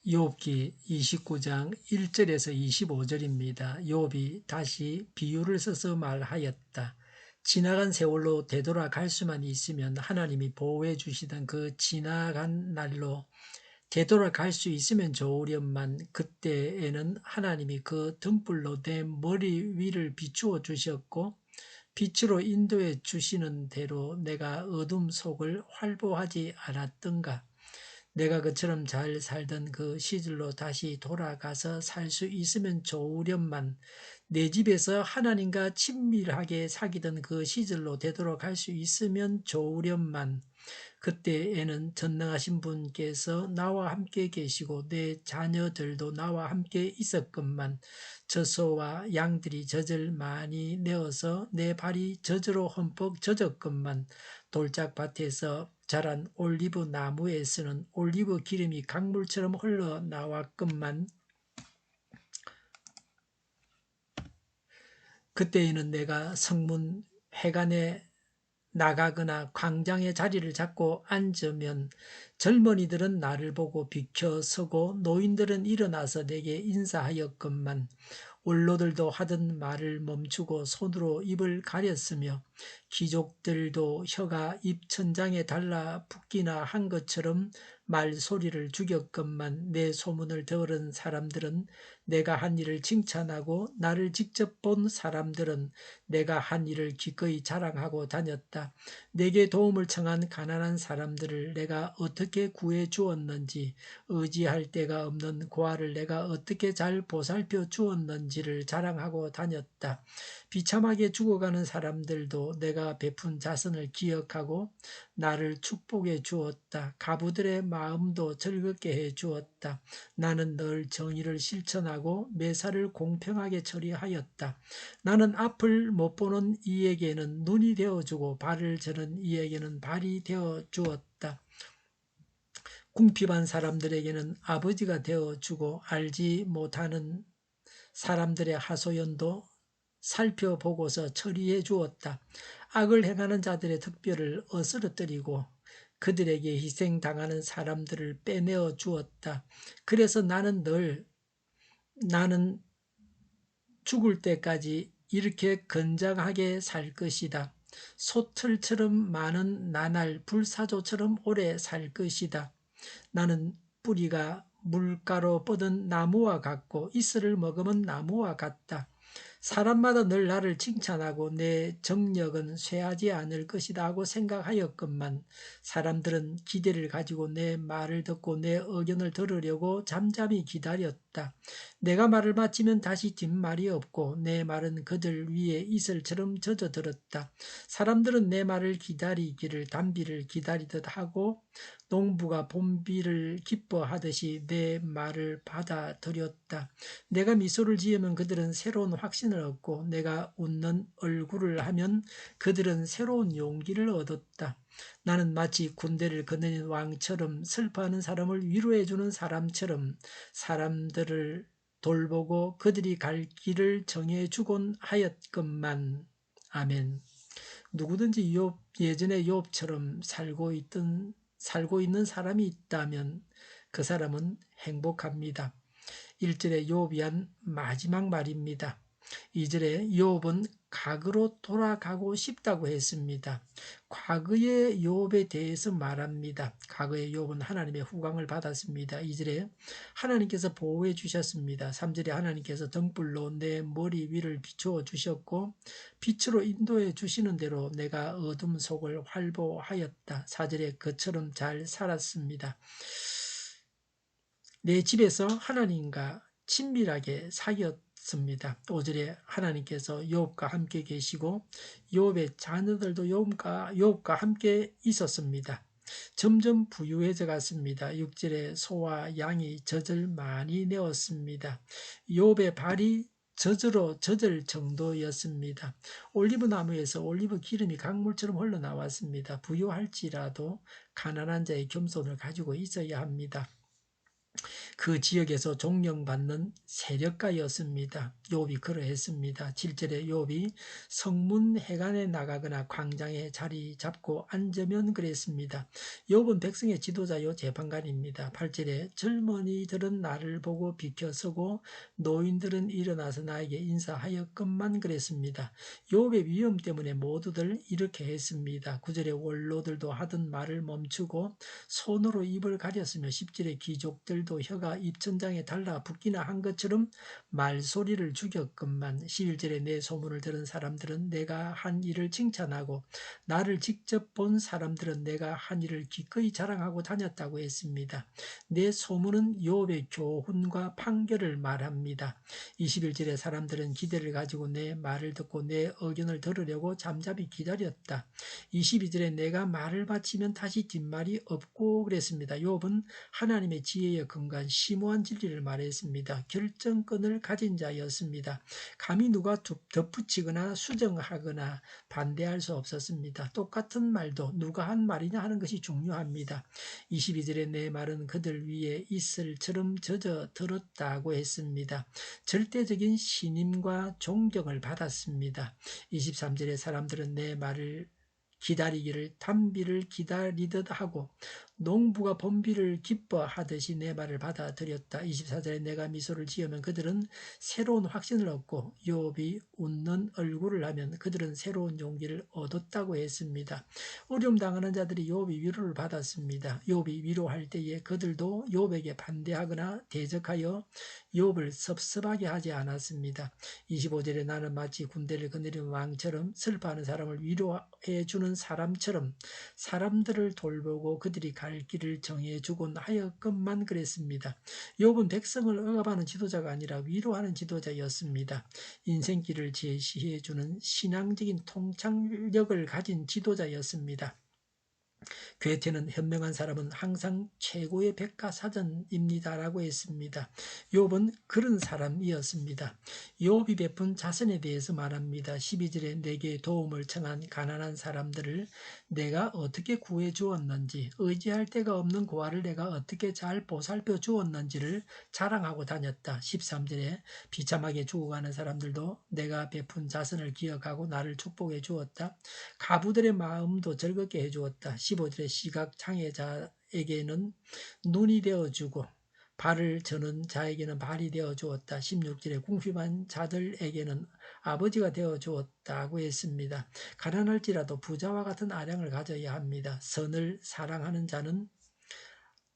욥기 29장 1절에서 25절입니다. 욥이 다시 비유를 써서 말하였다. 지나간 세월로 되돌아갈 수만 있으면 하나님이 보호해 주시던 그 지나간 날로 되돌아갈 수 있으면 좋으련만 그때에는 하나님이 그 등불로 내 머리 위를 비추어 주셨고 빛으로 인도해 주시는 대로 내가 어둠 속을 활보하지 않았던가. 내가 그처럼 잘 살던 그 시절로 다시 돌아가서 살 수 있으면 좋으련만 내 집에서 하나님과 친밀하게 사귀던 그 시절로 되돌아갈 수 있으면 좋으련만 그때에는 전능하신 분께서 나와 함께 계시고 내 자녀들도 나와 함께 있었건만 젖소와 양들이 젖을 많이 내어서 내 발이 젖으로 흠뻑 젖었건만 돌짝밭에서 자란 올리브 나무에서는 올리브 기름이 강물처럼 흘러나왔건만 그때에는 내가 성문 회관에 나가거나 광장에 자리를 잡고 앉으면 젊은이들은 나를 보고 비켜서고 노인들은 일어나서 내게 인사하였건만 원로들도 하던 말을 멈추고 손으로 입을 가렸으며 귀족들도 혀가 입천장에 달라붙기나 한 것처럼 말소리를 죽였건만 내 소문을 들은 사람들은 내가 한 일을 칭찬하고 나를 직접 본 사람들은 내가 한 일을 기꺼이 자랑하고 다녔다. 내게 도움을 청한 가난한 사람들을 내가 어떻게 구해 주었는지, 의지할 데가 없는 고아를 내가 어떻게 잘 보살펴 주었는지를 자랑하고 다녔다. 비참하게 죽어가는 사람들도 내가 베푼 자선을 기억하고 나를 축복해 주었다. 가부들의 마음도 즐겁게 해 주었다. 나는 늘 정의를 실천하고 매사를 공평하게 처리하였다. 나는 앞을 못 보는 이에게는 눈이 되어주고 발을 저는 이에게는 발이 되어주었다. 궁핍한 사람들에게는 아버지가 되어주고 알지 못하는 사람들의 하소연도 살펴보고서 처리해 주었다. 악을 행하는 자들의 특별을 어스러뜨리고 그들에게 희생당하는 사람들을 빼내어 주었다. 그래서 나는 죽을 때까지 이렇게 건장하게 살 것이다. 소틀처럼 많은 나날 불사조처럼 오래 살 것이다. 나는 뿌리가 물가로 뻗은 나무와 같고 이슬을 머금은 나무와 같다. 사람마다 늘 나를 칭찬하고 내 정력은 쇠하지 않을 것이다 하고 생각하였건만 사람들은 기대를 가지고 내 말을 듣고 내 의견을 들으려고 잠잠히 기다렸다. 내가 말을 마치면 다시 뒷말이 없고 내 말은 그들 위에 이슬처럼 젖어들었다. 사람들은 내 말을 기다리기를 단비를 기다리듯 하고 농부가 봄비를 기뻐하듯이 내 말을 받아들였다. 내가 미소를 지으면 그들은 새로운 확신을 얻고 내가 웃는 얼굴을 하면 그들은 새로운 용기를 얻었다. 나는 마치 군대를 거느린 왕처럼 슬퍼하는 사람을 위로해주는 사람처럼 사람들을 돌보고 그들이 갈 길을 정해주곤 하였건만. 아멘. 누구든지 예전에 욥처럼 살고 있는 사람이 있다면 그 사람은 행복합니다. 1절에 욥이 한 마지막 말입니다. 2절에 욥은 과거로 돌아가고 싶다고 했습니다. 과거의 욥에 대해서 말합니다. 과거의 욥은 하나님의 후광을 받았습니다. 2절에 하나님께서 보호해 주셨습니다. 3절에 하나님께서 등불로 내 머리 위를 비추어 주셨고 빛으로 인도해 주시는 대로 내가 어둠 속을 활보하였다. 4절에 그처럼 잘 살았습니다. 내 집에서 하나님과 친밀하게 사귀었습니다. 5절에 하나님께서 욥과 함께 계시고 욥의 자녀들도 욥과 함께 있었습니다. 점점 부유해져 갔습니다. 6절에 소와 양이 젖을 많이 내었습니다. 욥의 발이 젖으로 젖을 정도였습니다. 올리브 나무에서 올리브 기름이 강물처럼 흘러나왔습니다. 부유할지라도 가난한 자의 겸손을 가지고 있어야 합니다. 그 지역에서 존경받는 세력가였습니다. 욥이 그러했습니다. 7절에 욥이 성문 해관에 나가거나 광장에 자리 잡고 앉으면 그랬습니다. 욥은 백성의 지도자요 재판관입니다. 8절에 젊은이들은 나를 보고 비켜서고 노인들은 일어나서 나에게 인사하였건만 그랬습니다. 욥의 위험 때문에 모두들 이렇게 했습니다. 9절에 원로들도 하던 말을 멈추고 손으로 입을 가렸으며 10절에 귀족들도 혀가 입천장에 달라붙기나 한 것처럼 말소리를 죽였건만 11절에 내 소문을 들은 사람들은 내가 한 일을 칭찬하고 나를 직접 본 사람들은 내가 한 일을 기꺼이 자랑하고 다녔다고 했습니다. 내 소문은 욥의 교훈과 판결을 말합니다. 21절에 사람들은 기대를 가지고 내 말을 듣고 내 의견을 들으려고 잠잠히 기다렸다. 22절에 내가 말을 바치면 다시 뒷말이 없고 그랬습니다. 욥은 하나님의 지혜에 근거한 심오한 진리를 말했습니다. 결정권을 가진 자였습니다. 감히 누가 덧붙이거나 수정하거나 반대할 수 없었습니다. 똑같은 말도 누가 한 말이냐 하는 것이 중요합니다. 22절에 내 말은 그들 위에 이슬처럼 젖어 들었다고 했습니다. 절대적인 신임과 존경을 받았습니다. 23절에 사람들은 내 말을 기다리기를 단비를 기다리듯 하고 농부가 봄비를 기뻐하듯이 내 말을 받아들였다. 24절에 내가 미소를 지으면 그들은 새로운 확신을 얻고 욥이 웃는 얼굴을 하면 그들은 새로운 용기를 얻었다고 했습니다. 어려움 당하는 자들이 욥이 위로를 받았습니다. 욥이 위로할 때에 그들도 욥에게 반대하거나 대적하여 욥을 섭섭하게 하지 않았습니다. 25절에 나는 마치 군대를 거느리는 왕처럼 슬퍼하는 사람을 위로해 주는 사람처럼 사람들을 돌보고 그들이 갈 길을 정해주곤 하였건만 그랬습니다. 욥은 백성을 억압하는 지도자가 아니라 위로하는 지도자였습니다. 인생길을 제시해주는 신앙적인 통찰력을 가진 지도자였습니다. 괴테는 현명한 사람은 항상 최고의 백과사전입니다라고 했습니다. 욥은 그런 사람이었습니다. 욥이 베푼 자선에 대해서 말합니다. 12절에 내게 도움을 청한 가난한 사람들을 내가 어떻게 구해 주었는지, 의지할 데가 없는 고아를 내가 어떻게 잘 보살펴 주었는지를 자랑하고 다녔다. 13절에 비참하게 죽어가는 사람들도 내가 베푼 자선을 기억하고 나를 축복해 주었다. 가부들의 마음도 즐겁게 해주었다. 15절에 시각장애자에게는 눈이 되어주고 발을 저는 자에게는 발이 되어주었다. 16절에 궁핍한 자들에게는 아버지가 되어주었다고 했습니다. 가난할지라도 부자와 같은 아량을 가져야 합니다. 선을 사랑하는 자는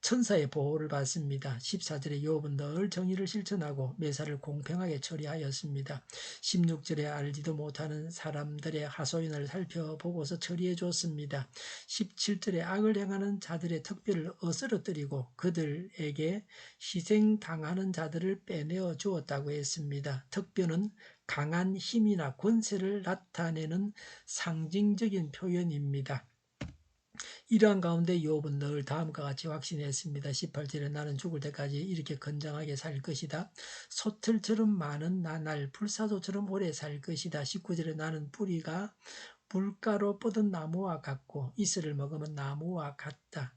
천사의 보호를 받습니다. 14절에 욥은 늘 정의를 실천하고 매사를 공평하게 처리하였습니다. 16절에 알지도 못하는 사람들의 하소연을 살펴보고서 처리해 줬습니다. 17절에 악을 행하는 자들의 특별을 어스러뜨리고 그들에게 희생당하는 자들을 빼내어 주었다고 했습니다. 특별은 강한 힘이나 권세를 나타내는 상징적인 표현입니다. 이러한 가운데 욥은 늘 다음과 같이 확신했습니다. 18절에 나는 죽을 때까지 이렇게 건장하게 살 것이다. 소틀처럼 많은 나날 불사조처럼 오래 살 것이다. 19절에 나는 뿌리가 물가로 뻗은 나무와 같고 이슬을 먹으면 나무와 같다.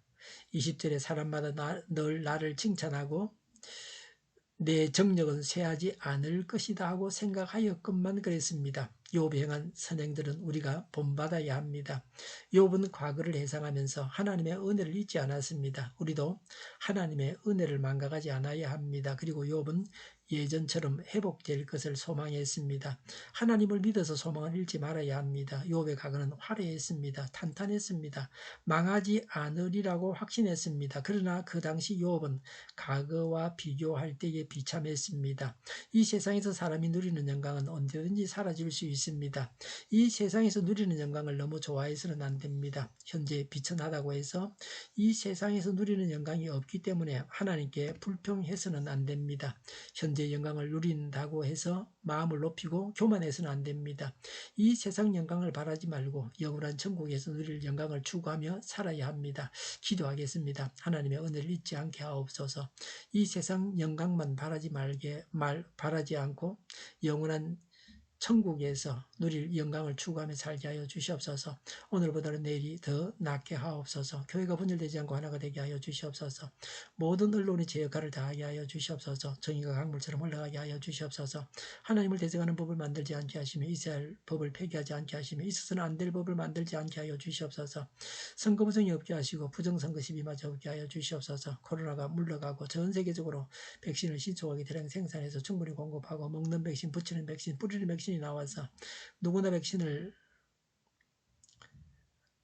20절에 사람마다 늘 나를 칭찬하고 내 정력은 쇠하지 않을 것이다 하고 생각하였건만 그랬습니다. 욥이 행한 선행들은 우리가 본받아야 합니다. 욥은 과거를 회상하면서 하나님의 은혜를 잊지 않았습니다. 우리도 하나님의 은혜를 망각하지 않아야 합니다. 그리고 욥은 예전처럼 회복될 것을 소망했습니다. 하나님을 믿어서 소망을 잃지 말아야 합니다. 욥의 과거는 화려했습니다. 탄탄했습니다. 망하지 않으리라고 확신했습니다. 그러나 그 당시 욥은 과거와 비교할 때에 비참했습니다. 이 세상에서 사람이 누리는 영광은 언제든지 사라질 수 있습니다. 이 세상에서 누리는 영광을 너무 좋아해서는 안 됩니다. 현재 비천하다고 해서 이 세상에서 누리는 영광이 없기 때문에 하나님께 불평해서는 안 됩니다. 현재 영광을 누린다고 해서 마음을 높이고 교만해서는 안 됩니다. 이 세상 영광을 바라지 말고 영원한 천국에서 누릴 영광을 추구하며 살아야 합니다. 기도하겠습니다. 하나님의 은혜를 잊지 않게 하옵소서. 이 세상 영광만 바라지 않고 영원한 천국에서 누릴 영광을 추구하며 살게 하여 주시옵소서. 오늘보다는 내일이 더 낫게 하옵소서. 교회가 분열되지 않고 하나가 되게 하여 주시옵소서. 모든 언론이 제 역할을 다하게 하여 주시옵소서. 정의가 강물처럼 흘러가게 하여 주시옵소서. 하나님을 대적하는 법을 만들지 않게 하시며 이스라엘 법을 폐기하지 않게 하시며 있어서는 안 될 법을 만들지 않게 하여 주시옵소서. 선거 부정이 없게 하시고 부정선거 시비마저 없게 하여 주시옵소서. 코로나가 물러가고 전 세계적으로 백신을 신속하게 대량 생산해서 충분히 공급하고 먹는 백신, 붙이는 백신, 뿌리는 백신이 나와서 누구나 백신을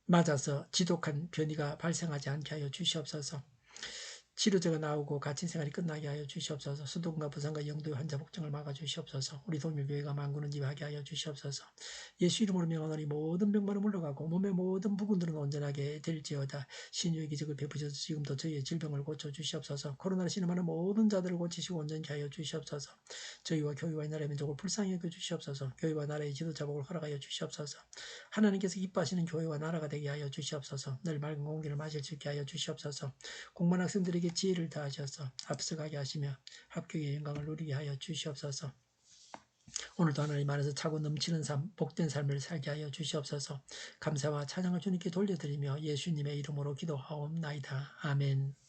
맞아서 지독한 변이가 발생하지 않게 하여 주시옵소서. 치료제가 나오고 갇힌 생활이 끝나게 하여 주시옵소서. 수도권과 부산과 영도의 환자 복종을 막아 주시옵소서. 우리 동료교회가 만군을 지배하게 하여 주시옵소서. 예수 이름으로 명하노니 모든 병만은 물러가고 몸의 모든 부분들은 온전하게 될지어다. 신유의 기적을 베푸셔서 지금도 저희의 질병을 고쳐 주시옵소서. 코로나로 신음하는 모든 자들을 고치시고 온전케 하여 주시옵소서. 저희와 교회와 이 나라의 민족을 불쌍히 여겨 주시옵소서. 교회와 나라의 지도자복을 허락하여 주시옵소서. 하나님께서 기뻐하시는 교회와 나라가 되게 하여 주시옵소서. 늘 맑은 공기를 마실 수 있게 하여 주시옵소서. 공부한 학생들에게 지혜를 다하셔서 앞서가게 하시며 합격의 영광을 누리게 하여 주시옵소서. 오늘도 하나님 안에서 차고 넘치는 삶, 복된 삶을 살게 하여 주시옵소서. 감사와 찬양을 주님께 돌려드리며 예수님의 이름으로 기도하옵나이다. 아멘.